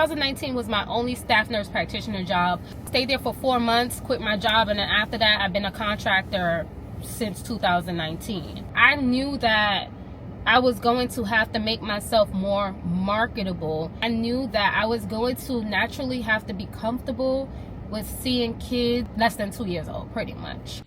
2019 was my only staff nurse practitioner job. Stayed there for 4 months, quit my job, and then after that I've been a contractor since 2019. I knew that I was going to have to make myself more marketable. I knew that I was going to naturally have to be comfortable with seeing kids less than 2 years old, pretty much.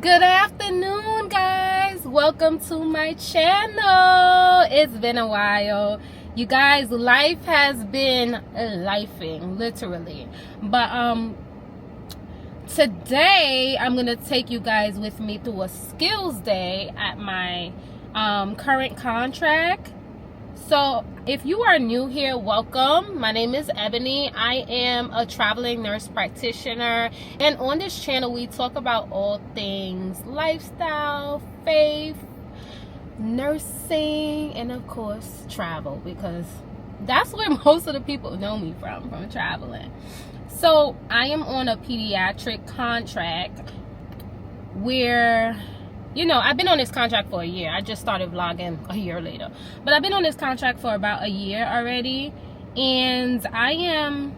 Good afternoon, guys. Welcome to my channel. It's been a while. You guys, life has been lifing, literally. But today I'm gonna take you guys with me through a skills day at my current contract. So if you are new here, welcome. My name is Ebony. I am a traveling nurse practitioner, and on this channel we talk about all things lifestyle, faith, nursing, and of course travel, because that's where most of the people know me from traveling. So I am on a pediatric contract where, you know, I've been on this contract for a year. I just started vlogging a year later, but I've been on this contract for about a year already, and I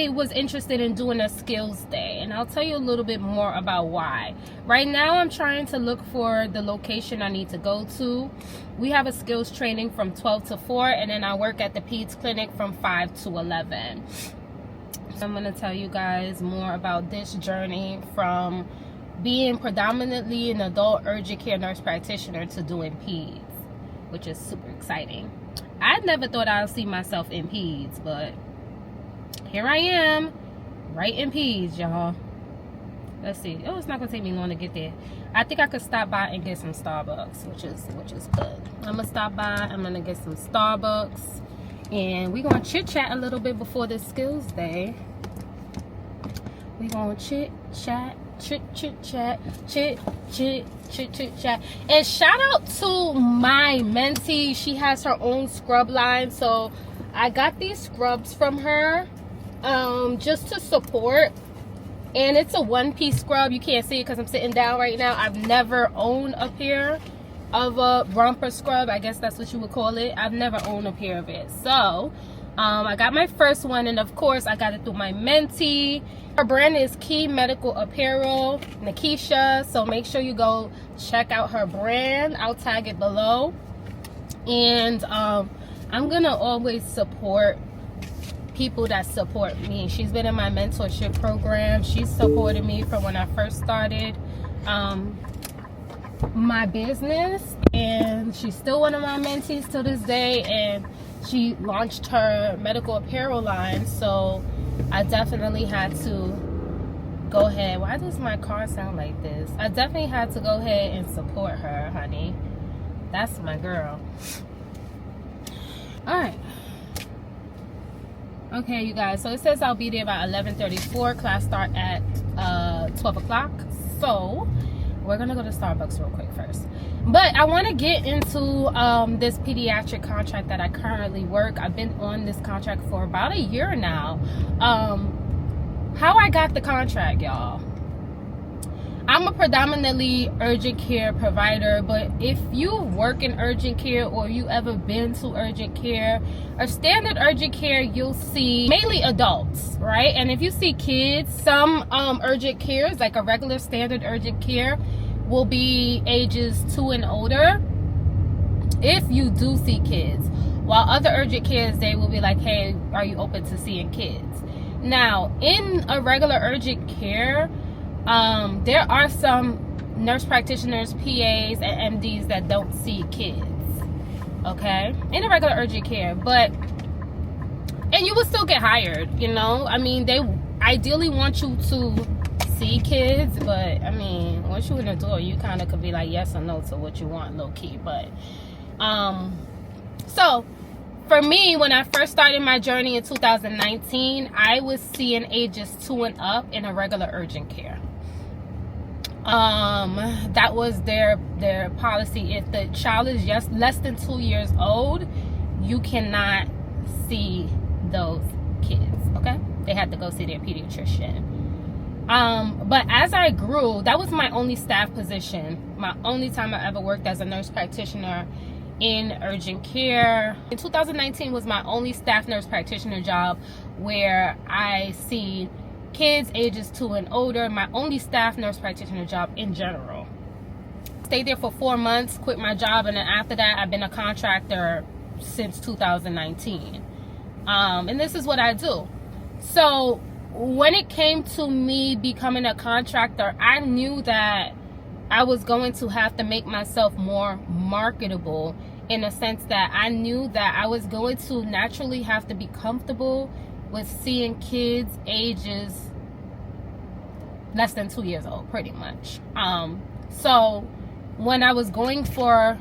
was interested in doing a skills day, and I'll tell you a little bit more about why. Right now I'm trying to look for the location I need to go to. We have a skills training from 12 to 4, and then I work at the Peds clinic from 5 to 11. So I'm going to tell you guys more about this journey from being predominantly an adult urgent care nurse practitioner to doing Peds, which is super exciting. I never thought I'd see myself in Peds, but here I am, right in Peds, y'all. Let's see. Oh, it's not gonna take me long to get there. I think I could stop by and get some Starbucks, which is good. I'm gonna stop by. I'm gonna get some Starbucks, and we're gonna chit chat a little bit before this skills day. We're gonna chit chat. And shout out to my mentee. She has her own scrub line, so I got these scrubs from her just to support, and it's a one-piece scrub. You can't see it because I'm sitting down right now. I've never owned a pair of a romper scrub, I guess that's what you would call it. I've never owned a pair of it, so I got my first one, and of course I got it through my mentee. Her brand is Key Medical Apparel, Nikisha, so make sure you go check out her brand. I'll tag it below. And I'm gonna always support people that support me. She's been in my mentorship program. She's supported me from when I first started my business, and she's still one of my mentees to this day, and she launched her medical apparel line, so I definitely had to go ahead. Why does my car sound like this? I definitely had to go ahead and support her, honey. That's my girl. Alright. Okay, you guys. So it says I'll be there about 11:34. Class start at 12 o'clock. So we're going to go to Starbucks real quick first. But I want to get into this pediatric contract that I currently work. I've been on this contract for about a year now. How I got the contract, y'all. I'm a predominantly urgent care provider, but if you work in urgent care or you ever been to urgent care or standard urgent care, you'll see mainly adults, right? And if you see kids, some urgent cares, like a regular standard urgent care, will be ages 2 and older if you do see kids, while other urgent cares, they will be like, hey, are you open to seeing kids? Now, in a regular urgent care, there are some nurse practitioners, PAs, and MDs that don't see kids, okay, in a regular urgent care, and you will still get hired, you know. I mean, they ideally want you to see kids, but I mean, once you're in the door, you kind of could be like yes or no to what you want, low key. But so for me, when I first started my journey in 2019, I was seeing ages 2 and up in a regular urgent care. That was their policy. If the child is just less than 2 years old, you cannot see those kids, okay? They had to go see their pediatrician. But as I grew, that was my only staff position, my only time I ever worked as a nurse practitioner in urgent care. In 2019 was my only staff nurse practitioner job where I seen kids ages 2 and older, my only staff nurse practitioner job in general. Stayed there for 4 months, quit my job, and then after that I've been a contractor since 2019. And this is what I do. So when it came to me becoming a contractor, I knew that I was going to have to make myself more marketable, in a sense that I knew that I was going to naturally have to be comfortable with seeing kids ages less than 2 years old, pretty much. So when I was going for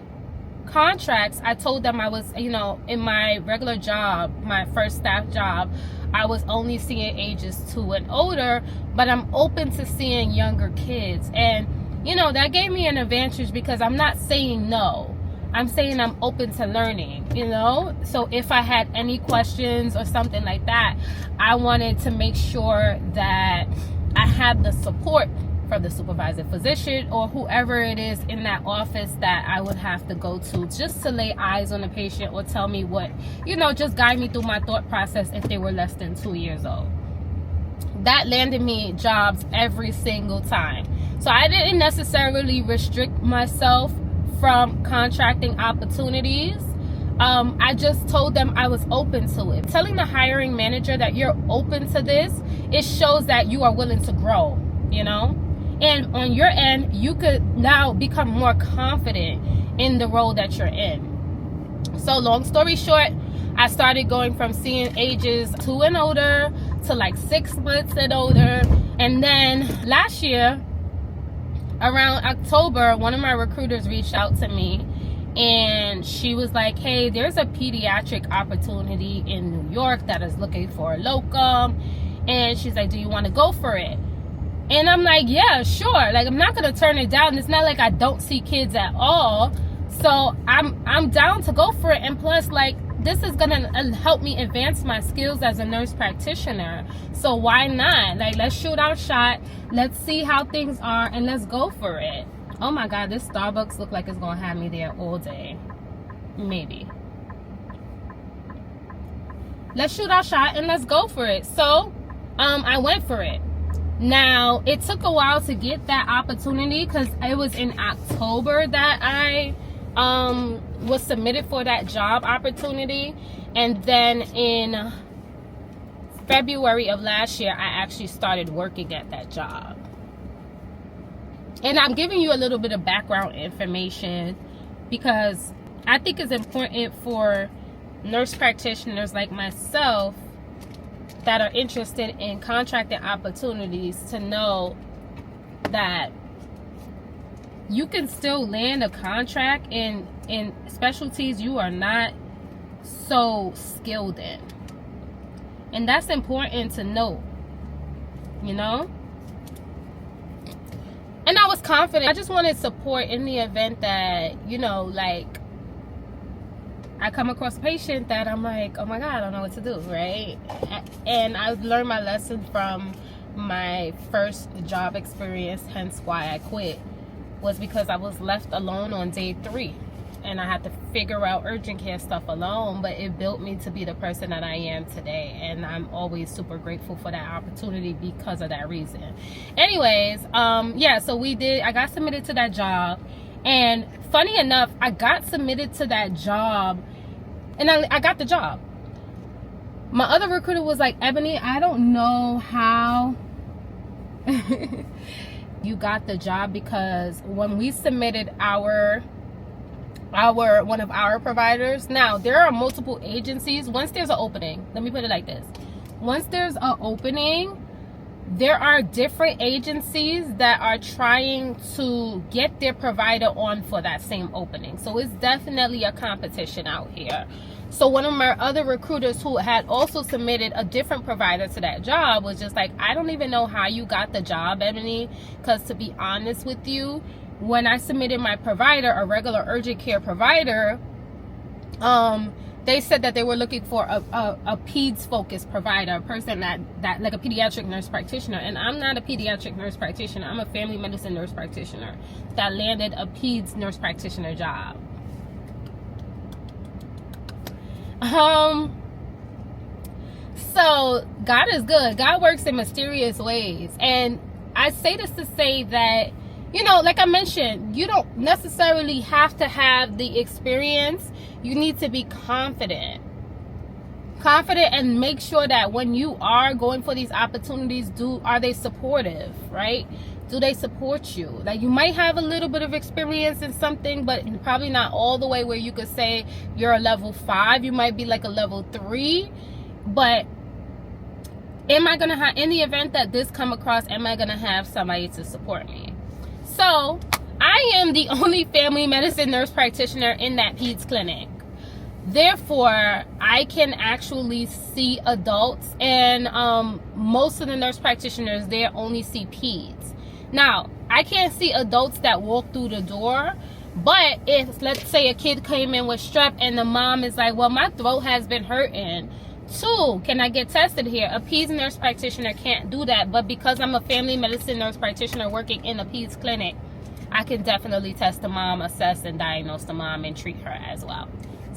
contracts, I told them I was, in my regular job, my first staff job, I was only seeing ages 2 and older, but I'm open to seeing younger kids. And that gave me an advantage, because I'm not saying no, I'm saying I'm open to learning, so if I had any questions or something like that, I wanted to make sure that I had the support from the supervisor physician or whoever it is in that office that I would have to go to, just to lay eyes on the patient or tell me what, just guide me through my thought process if they were less than 2 years old. That landed me jobs every single time. So I didn't necessarily restrict myself from contracting opportunities. I just told them I was open to it. Telling the hiring manager that you're open to this, it shows that you are willing to grow, and on your end, you could now become more confident in the role that you're in. So long story short, I started going from seeing ages 2 and older to like 6 months and older. And then last year, around October, one of my recruiters reached out to me, and she was like, hey, there's a pediatric opportunity in New York that is looking for a locum. And she's like, do you want to go for it? And I'm like, yeah, sure. Like, I'm not going to turn it down. It's not like I don't see kids at all. So I'm down to go for it. And plus, like, this is going to help me advance my skills as a nurse practitioner. So why not? Like, let's shoot our shot. Let's see how things are, and let's go for it. Oh my God, this Starbucks looks like it's going to have me there all day. Maybe. Let's shoot our shot and let's go for it. So I went for it. Now, it took a while to get that opportunity, because it was in October that I was submitted for that job opportunity. And then in February of last year, I actually started working at that job. And I'm giving you a little bit of background information because I think it's important for nurse practitioners like myself that are interested in contracting opportunities to know that you can still land a contract in specialties you are not so skilled in. And that's important to know, And I was confident. I just wanted support in the event that, like, I come across a patient that I'm like, oh my God, I don't know what to do, right? And I learned my lesson from my first job experience, hence why I quit, was because I was left alone on day 3. And I had to figure out urgent care stuff alone, but it built me to be the person that I am today. And I'm always super grateful for that opportunity because of that reason. Anyways, yeah, so I got submitted to that job. And funny enough, I got submitted to that job and I got the job. My other recruiter was like, Ebony, I don't know how you got the job, because when we submitted one of our providers, now there are multiple agencies. Once there's an opening, let me put it like this. Once there's an opening, there are different agencies that are trying to get their provider on for that same opening. So it's definitely a competition out here. So one of my other recruiters who had also submitted a different provider to that job was just like, I don't even know how you got the job, Ebony, because to be honest with you, when I submitted my provider, a regular urgent care provider, they said that they were looking for a Peds focused provider, a person that like a pediatric nurse practitioner. And I'm not a pediatric nurse practitioner. I'm a family medicine nurse practitioner that landed a Peds nurse practitioner job. So God is good. God works in mysterious ways. And I say this to say that, you know, like I mentioned, you don't necessarily have to have the experience. You need to be confident and make sure that when you are going for these opportunities, are they supportive, right? Do they support you? Like, you might have a little bit of experience in something, but probably not all the way where you could say you're a level 5. You might be like a level 3. But am I gonna have, in the event that this come across, am I gonna have somebody to support me? So I am the only family medicine nurse practitioner in that Peds clinic. Therefore, I can actually see adults, and most of the nurse practitioners there only see Peds. Now, I can't see adults that walk through the door, but if, let's say, a kid came in with strep and the mom is like, well, my throat has been hurting too, can I get tested here? A Peds nurse practitioner can't do that, but because I'm a family medicine nurse practitioner working in a Peds clinic, I can definitely test the mom, assess and diagnose the mom, and treat her as well.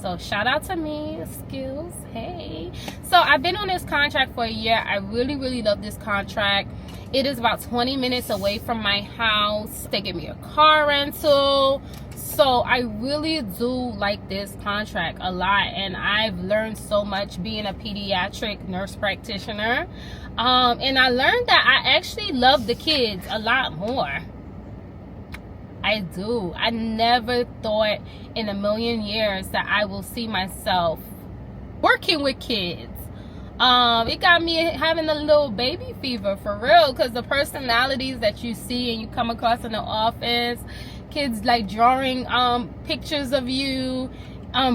So shout out to me, skills. Hey. So I've been on this contract for a year. I really, really love this contract. It is about 20 minutes away from my house. They give me a car rental. So I really do like this contract a lot, and I've learned so much being a pediatric nurse practitioner. And I learned that I actually love the kids a lot more. I do. I never thought in a million years that I will see myself working with kids. It got me having a little baby fever for real, because the personalities that you see and you come across in the office, kids like drawing pictures of you,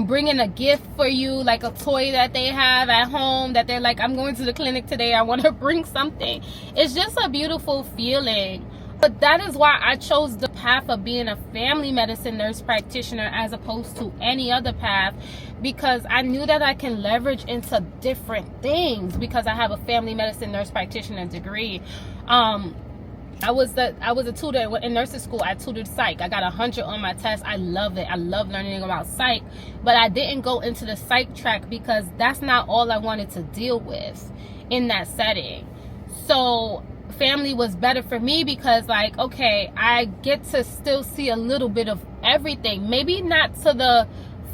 bringing a gift for you, like a toy that they have at home that they're like, I'm going to the clinic today, I want to bring something. It's just a beautiful feeling. But that is why I chose the path of being a family medicine nurse practitioner as opposed to any other path, because I knew that I can leverage into different things because I have a family medicine nurse practitioner degree. I was a tutor in nursing school. I tutored psych. I got 100 on my test. I love it. I love learning about psych, but I didn't go into the psych track because that's not all I wanted to deal with in that setting. So family was better for me because, like, okay, I get to still see a little bit of everything. Maybe not to the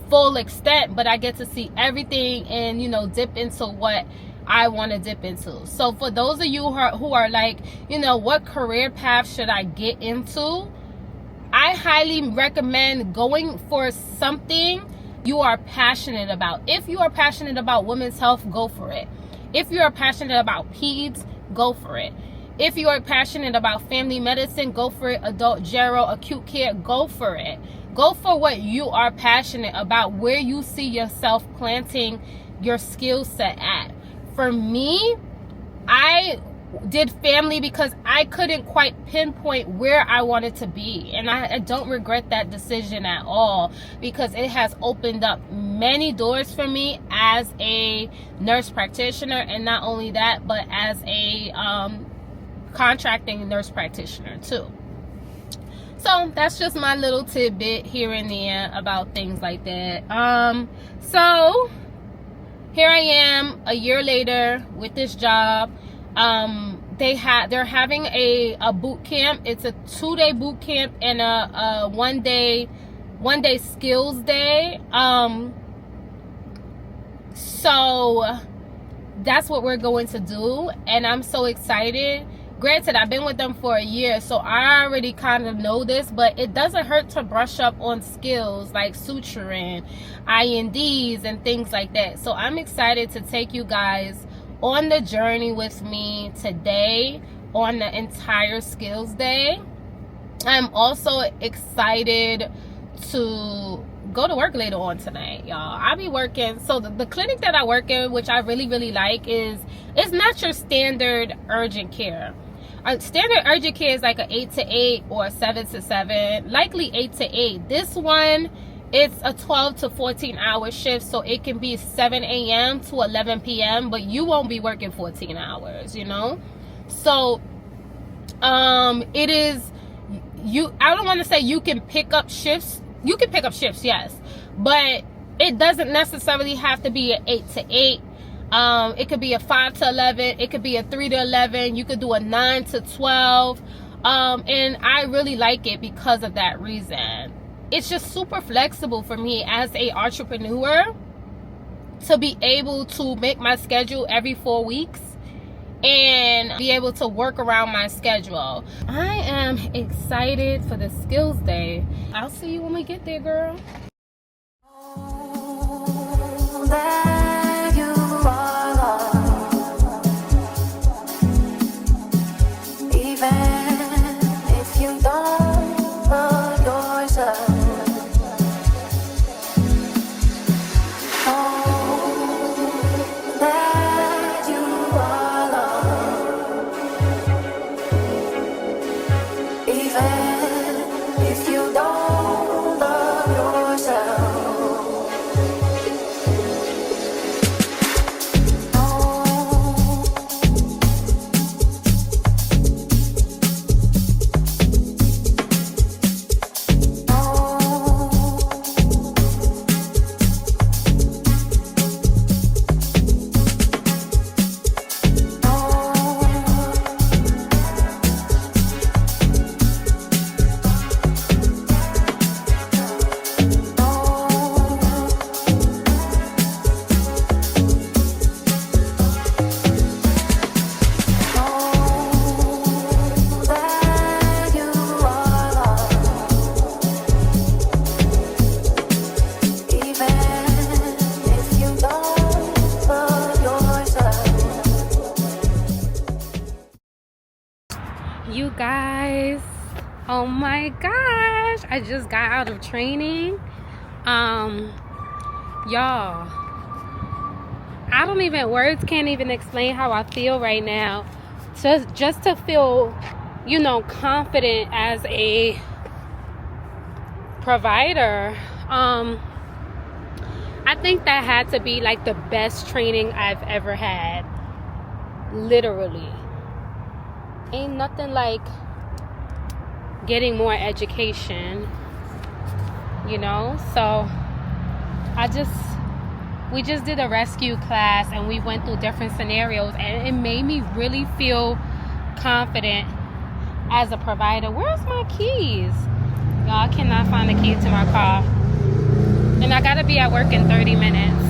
full extent, but I get to see everything and, you know, dip into what I want to dip into. So for those of you who are like, you know, what career path should I get into? I highly recommend going for something you are passionate about. If you are passionate about women's health, go for it. If you are passionate about peds, go for it. If you are passionate about family medicine, go for it. Adult gero, acute care, go for it. Go for what you are passionate about, where you see yourself planting your skill set at. For me, I did family because I couldn't quite pinpoint where I wanted to be. And I don't regret that decision at all, because it has opened up many doors for me as a nurse practitioner. And not only that, but as a contracting nurse practitioner too. So that's just my little tidbit here and there about things like that. So here I am a year later with this job. They're having a boot camp. It's a 2-day boot camp and a one day skills day. So that's what we're going to do, and I'm so excited. Granted, I've been with them for a year, so I already kind of know this, but it doesn't hurt to brush up on skills like suturing, INDs, and things like that. So I'm excited to take you guys on the journey with me today on the entire skills day. I'm also excited to go to work later on tonight, y'all. I'll be working. So the clinic that I work in, which I really, really like, it's not your standard urgent care. Standard urgent care is like an 8 to 8 or a 7 to 7, likely 8 to 8. This one it's a 12 to 14 hour shift, so it can be 7 a.m. to 11 p.m. but you won't be working 14 hours, you know. So it is, I don't want to say you can pick up shifts. You can pick up shifts, yes, but it doesn't necessarily have to be an 8 to 8. It could be a 5 to 11. It could be a 3 to 11. You could do a 9 to 12. And I really like it because of that reason. It's just super flexible for me as a entrepreneur to be able to make my schedule every 4 weeks and be able to work around my schedule. I am excited for the skills day. I'll see you when we get there, girl. You guys, oh my gosh, I just got out of training. Y'all, I don't even, words can't even explain how I feel right now. Just to feel, you know, confident as a provider. I think that had to be like the best training I've ever had. Literally. Ain't nothing like getting more education, you know. So we just did a rescue class and we went through different scenarios, and it made me really feel confident as a provider. Where's my keys? Y'all, I cannot find the key to my car, and I gotta be at work in 30 minutes.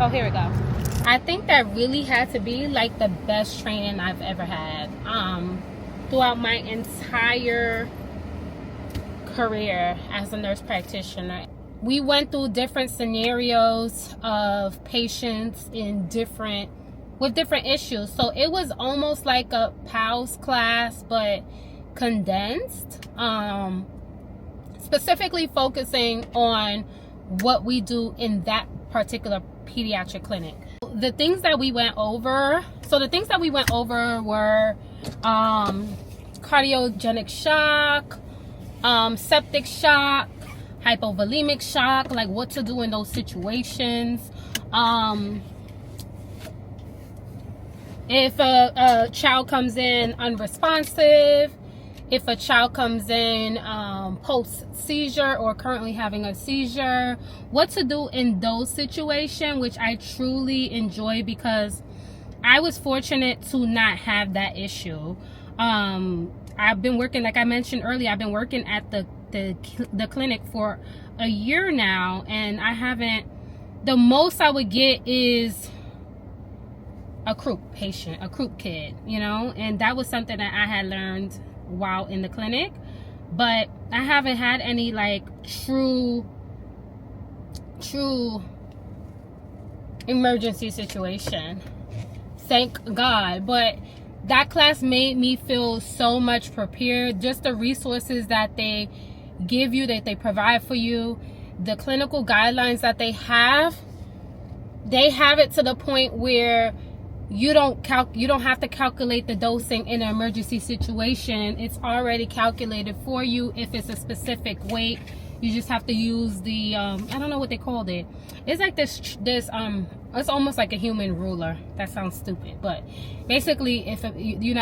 Oh, here we go. I think that really had to be like the best training I've ever had throughout my entire career as a nurse practitioner. We went through different scenarios of patients with different issues. So it was almost like a PALS class, but condensed, specifically focusing on what we do in that particular pediatric clinic. The things that we went over, were cardiogenic shock, septic shock, hypovolemic shock, like what to do in those situations. If a child comes in unresponsive, if a child comes in post-seizure or currently having a seizure, what to do in those situations, which I truly enjoy because I was fortunate to not have that issue. I've been working, like I mentioned earlier, I've been working at the clinic for a year now, and I haven't, the most I would get is a croup patient, a croup kid, you know, and that was something that I had learned while in the clinic, but I haven't had any like true emergency situation, thank God. But that class made me feel so much prepared. Just the resources that they give you, that they provide for you, the clinical guidelines that they have it to the point where you don't have to calculate the dosing in an emergency situation. It's already calculated for you. If it's a specific weight, You just have to use the I don't know what they called it. It's like this it's almost like a human ruler. That sounds stupid, but basically, if you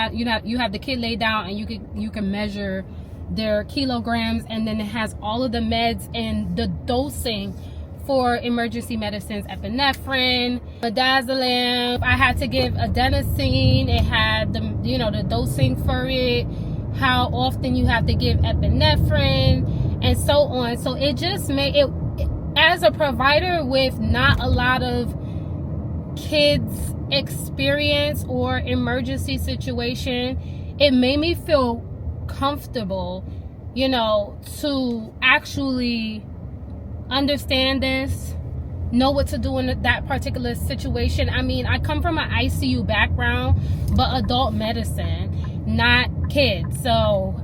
have the kid laid down and you can measure their kilograms, and then it has all of the meds and the dosing for emergency medicines: epinephrine, midazolam. I had to give adenosine. It had the dosing for it, how often you have to give epinephrine, and so on. So it just made it, as a provider with not a lot of kids experience or emergency situation, it made me feel comfortable, to actually understand this, know what to do in that particular situation. I mean, I come from an ICU background, but adult medicine, not kids. So,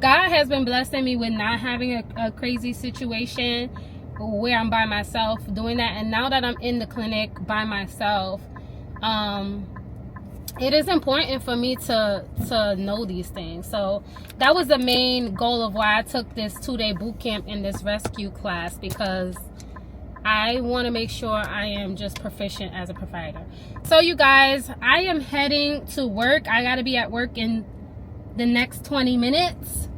God has been blessing me with not having a crazy situation where I'm by myself doing that. And now that I'm in the clinic by myself, it is important for me to know these things. So that was the main goal of why I took this 2-day boot camp in this rescue class, because I want to make sure I am just proficient as a provider. So you guys, I am heading to work. I got to be at work in the next 20 minutes.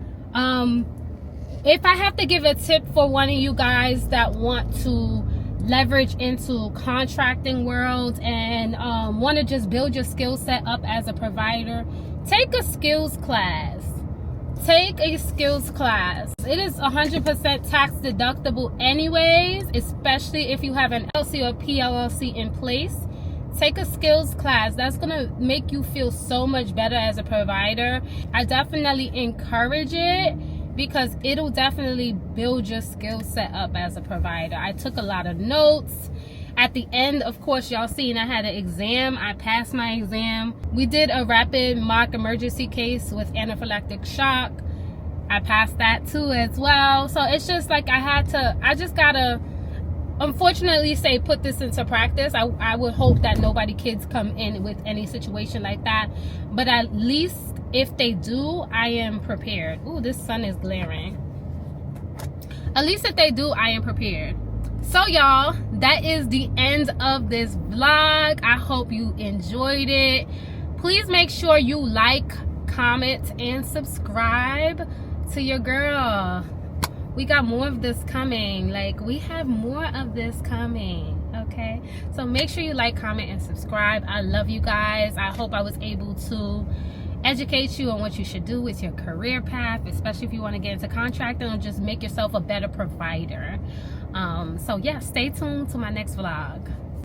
If I have to give a tip for one of you guys that want to leverage into contracting world and want to just build your skill set up as a provider, take a skills class. Take a skills class. It is 100% tax deductible anyways, especially if you have an LLC or PLLC in place. Take a skills class. That's gonna make you feel so much better as a provider. I definitely encourage it, because it'll definitely build your skill set up as a provider. I took a lot of notes. At the end, of course, y'all seen I had an exam. I passed my exam. We did a rapid mock emergency case with anaphylactic shock. I passed that too as well. So it's just like I just gotta, unfortunately, put this into practice. I would hope that kids come in with any situation like that. But at least if they do, I am prepared. Ooh, this sun is glaring. At least if they do, I am prepared. So y'all, that is the end of this vlog. I hope you enjoyed it. Please make sure you like, comment, and subscribe to your girl. We got more of this coming. We have more of this coming. Okay, so make sure you like, comment, and subscribe. I love you guys. I hope I was able to educate you on what you should do with your career path, especially if you want to get into contracting or just make yourself a better provider. So yeah, stay tuned to my next vlog.